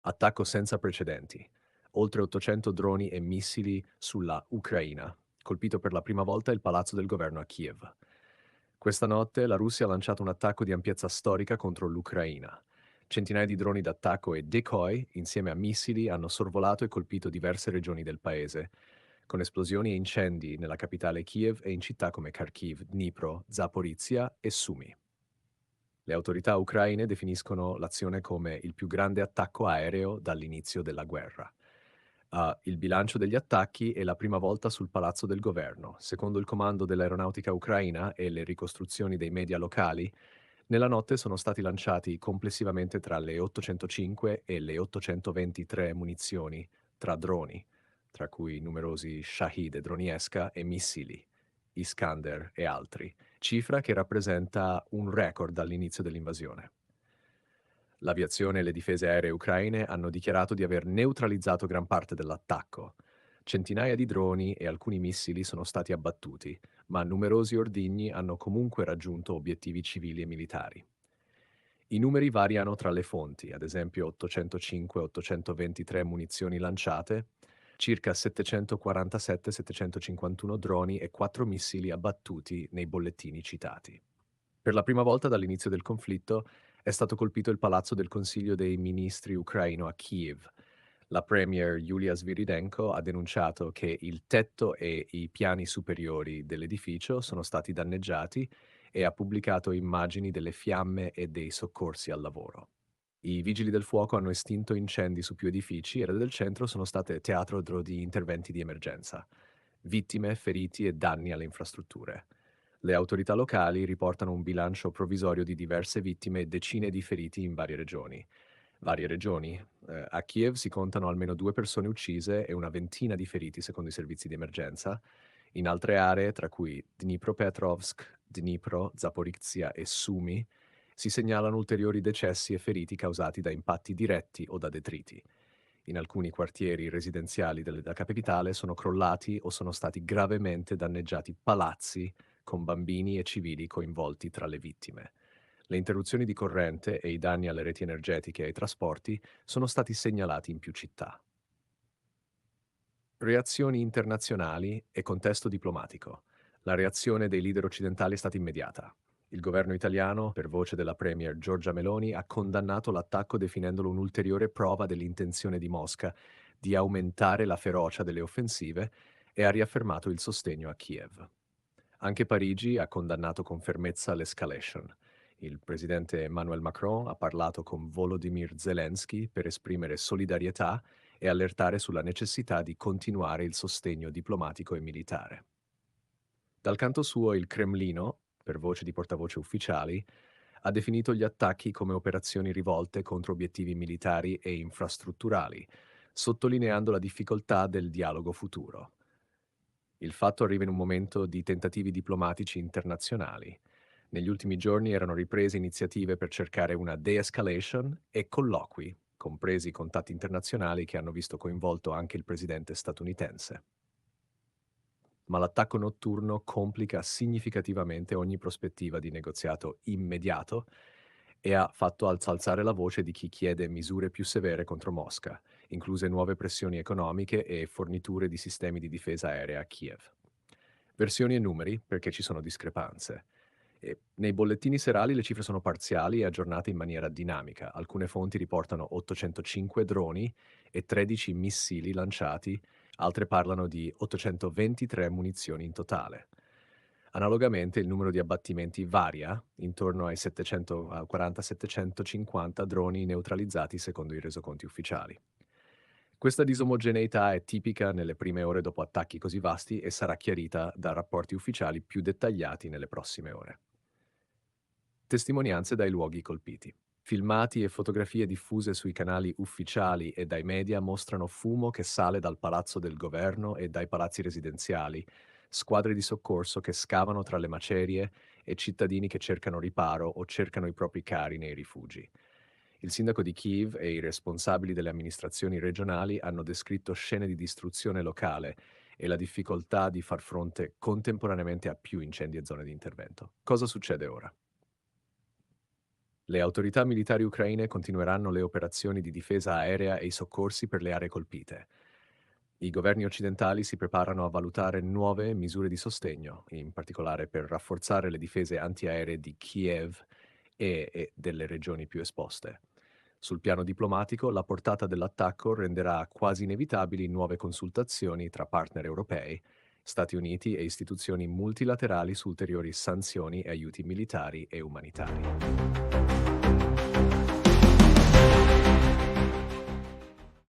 Attacco senza precedenti. Oltre 800 droni e missili sulla Ucraina. Colpito per la prima volta il palazzo del governo a Kiev. Questa notte la Russia ha lanciato un attacco di ampiezza storica contro l'Ucraina. Centinaia di droni d'attacco e decoy, insieme a missili, hanno sorvolato e colpito diverse regioni del paese, con esplosioni e incendi nella capitale Kiev e in città come Kharkiv, Dnipro, Zaporizhia e Sumy. Le autorità ucraine definiscono l'azione come il più grande attacco aereo dall'inizio della guerra. Il bilancio degli attacchi è la prima volta sul palazzo del governo. Secondo il comando dell'aeronautica ucraina e le ricostruzioni dei media locali, nella notte sono stati lanciati complessivamente tra le 805 e le 823 munizioni tra droni, tra cui numerosi Shahid e Droniesca e missili, Iskander e altri, cifra che rappresenta un record dall'inizio dell'invasione. L'aviazione e le difese aeree ucraine hanno dichiarato di aver neutralizzato gran parte dell'attacco. Centinaia di droni e alcuni missili sono stati abbattuti, ma numerosi ordigni hanno comunque raggiunto obiettivi civili e militari. I numeri variano tra le fonti, ad esempio 805-823 munizioni lanciate, circa 747-751 droni e 4 missili abbattuti nei bollettini citati. Per la prima volta dall'inizio del conflitto è stato colpito il palazzo del Consiglio dei Ministri ucraino a Kiev. La premier Yulia Sviridenko ha denunciato che il tetto e i piani superiori dell'edificio sono stati danneggiati e ha pubblicato immagini delle fiamme e dei soccorsi al lavoro. I vigili del fuoco hanno estinto incendi su più edifici e le del centro sono state teatro di interventi di emergenza. Vittime, feriti e danni alle infrastrutture. Le autorità locali riportano un bilancio provvisorio di diverse vittime e decine di feriti in varie regioni. Varie regioni. A Kiev si contano almeno 2 persone uccise e una ventina di feriti secondo i servizi di emergenza. In altre aree, tra cui Dnipropetrovsk, Dnipro, Zaporizhia e Sumy, si segnalano ulteriori decessi e feriti causati da impatti diretti o da detriti. In alcuni quartieri residenziali della capitale sono crollati o sono stati gravemente danneggiati palazzi con bambini e civili coinvolti tra le vittime. Le interruzioni di corrente e i danni alle reti energetiche e ai trasporti sono stati segnalati in più città. Reazioni internazionali e contesto diplomatico. La reazione dei leader occidentali è stata immediata. Il governo italiano, per voce della premier Giorgia Meloni, ha condannato l'attacco definendolo un'ulteriore prova dell'intenzione di Mosca di aumentare la ferocia delle offensive e ha riaffermato il sostegno a Kiev. Anche Parigi ha condannato con fermezza l'escalation. Il presidente Emmanuel Macron ha parlato con Volodymyr Zelensky per esprimere solidarietà e allertare sulla necessità di continuare il sostegno diplomatico e militare. Dal canto suo il Cremlino, per voce di portavoce ufficiali, ha definito gli attacchi come operazioni rivolte contro obiettivi militari e infrastrutturali, sottolineando la difficoltà del dialogo futuro. Il fatto arriva in un momento di tentativi diplomatici internazionali. Negli ultimi giorni erano riprese iniziative per cercare una de-escalation e colloqui, compresi contatti internazionali che hanno visto coinvolto anche il presidente statunitense. Ma l'attacco notturno complica significativamente ogni prospettiva di negoziato immediato e ha fatto alzare la voce di chi chiede misure più severe contro Mosca, incluse nuove pressioni economiche e forniture di sistemi di difesa aerea a Kiev. Versioni e numeri, perché ci sono discrepanze. E nei bollettini serali le cifre sono parziali e aggiornate in maniera dinamica. Alcune fonti riportano 805 droni e 13 missili lanciati, altre parlano di 823 munizioni in totale. Analogamente il numero di abbattimenti varia, intorno ai 740-750 droni neutralizzati secondo i resoconti ufficiali. Questa disomogeneità è tipica nelle prime ore dopo attacchi così vasti e sarà chiarita da rapporti ufficiali più dettagliati nelle prossime ore. Testimonianze dai luoghi colpiti. Filmati e fotografie diffuse sui canali ufficiali e dai media mostrano fumo che sale dal palazzo del governo e dai palazzi residenziali, squadre di soccorso che scavano tra le macerie e cittadini che cercano riparo o cercano i propri cari nei rifugi. Il sindaco di Kiev e i responsabili delle amministrazioni regionali hanno descritto scene di distruzione locale e la difficoltà di far fronte contemporaneamente a più incendi e zone di intervento. Cosa succede ora? Le autorità militari ucraine continueranno le operazioni di difesa aerea e i soccorsi per le aree colpite. I governi occidentali si preparano a valutare nuove misure di sostegno, in particolare per rafforzare le difese antiaeree di Kiev e delle regioni più esposte. Sul piano diplomatico, la portata dell'attacco renderà quasi inevitabili nuove consultazioni tra partner europei, Stati Uniti e istituzioni multilaterali su ulteriori sanzioni e aiuti militari e umanitari.